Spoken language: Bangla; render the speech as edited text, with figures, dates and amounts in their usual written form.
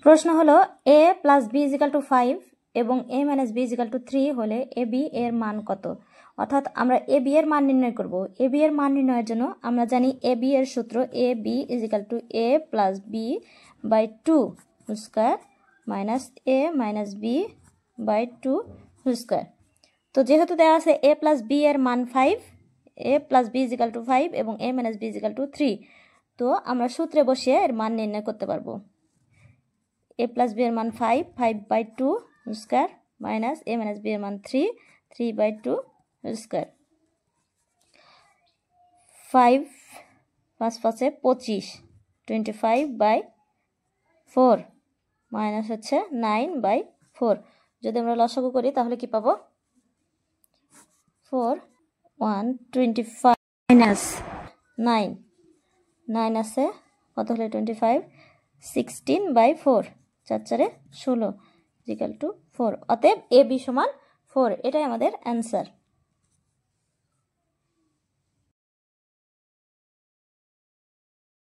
প্রশ্ন হলো a plus b is equal to 5 এবং a minus b is equal to 3 হলে a b এর মান কত। অর্থাৎ আমরা a b এর মান নির্ণয় করব। a b এর মান নির্ণয়ের জন্য আমরা জানি a b এর সূত্র a b is equal to a plus b by 2 whole square minus a minus b by 2 whole square. তো যেহেতু দেওয়া আছে a প্লাস b এর মান 5, a plus b is equal to 5 এবং a minus b is equal to 3, তো আমরা সূত্রে বসিয়ে এর মান নির্ণয় করতে পারবো। a প্লাস b এর মান 5, 5 by 2 whole square minus a minus b এর মান 3, 3 by 2 whole square. 5 5 5 25, 25 by 4 minus হচ্ছে 9 বাই 4। যদি আমরা লসাগু করি তাহলে কি পাবো? 4 1 25 মাইনাস 9, 9 আছে কত হলে 25, 16 বাই 4, 4 4 16 ইকুয়াল টু 4। অতএব এ বি সমান 4, এটাই আমাদের অ্যান্সার।